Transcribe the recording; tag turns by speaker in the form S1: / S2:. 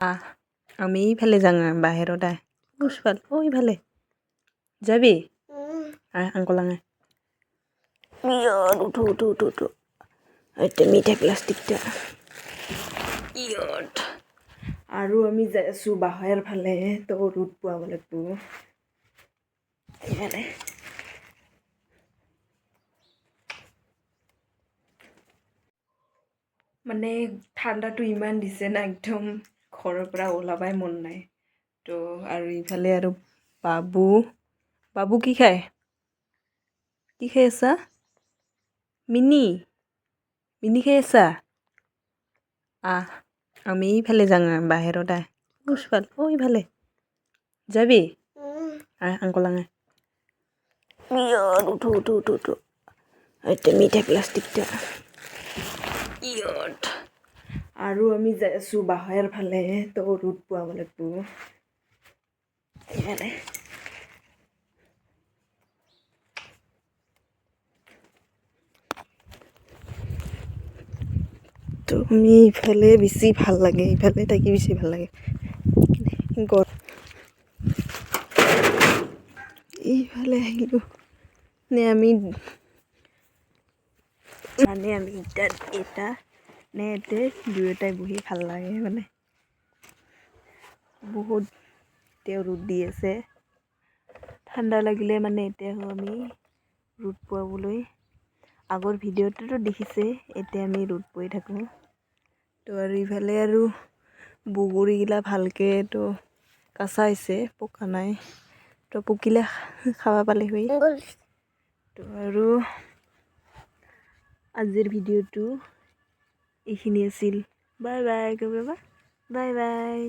S1: আমি এইফালে যাওঁ বাহিৰত উচফাল ওইফালে যাবি আঙ্কল আঙে উঠো উঠো উঠো উঠো এটা মিঠা প্লাষ্টিকটা আৰু আমি যাই আছোঁ বাহিৰ ফালে তো ৰ'দ পোৱাব লাগিব এইফালে মানে ঠাণ্ডাটো ইমান দিছে না একদম ঘৰৰ পৰা ওলাবাই মন নাই তো আৰু ইফালে আৰু বাবু কি খাই আছা মিনি খাই আছা আমি এইফালে যাওঁ বাহিৰত উচফাল ওইফালে যাবি আঙ্কল আঙে উঠো উঠো উঠো উঠো এটা মিঠা প্লাষ্টিকটা আৰু আমি যাই আছোঁ বাহিৰ ফালে তো ৰ'দ পোৱাব লাগিব এইফালে তো আমি ইফালে বেছি ভাল লাগে ইফালে থাকি বেছি ভাল লাগে এইফালে আহিলোঁ নে আমি এটা নে এতে দুয়োটাই বহি ভাল লাগে মানে বহুত তেওঁ ৰ'দ দি আছে ঠাণ্ডা লাগিলে মানে এতিয়া আমি ৰ'দ পোৱাবলৈ আগৰ ভিডিঅ'টোতো দেখিছে এতিয়া আমি ৰ'দ পৰি থাকোঁ তো আৰু ইফালে আৰু বগৰীগিলা ভালকৈ তো কাঁচা হৈছে পকা নাই তো পকিলে খাব পালে হৈ তো আৰু আজিৰ ভিডিঅ'টো এইখিনি আছিল বাই বাই বাই বাই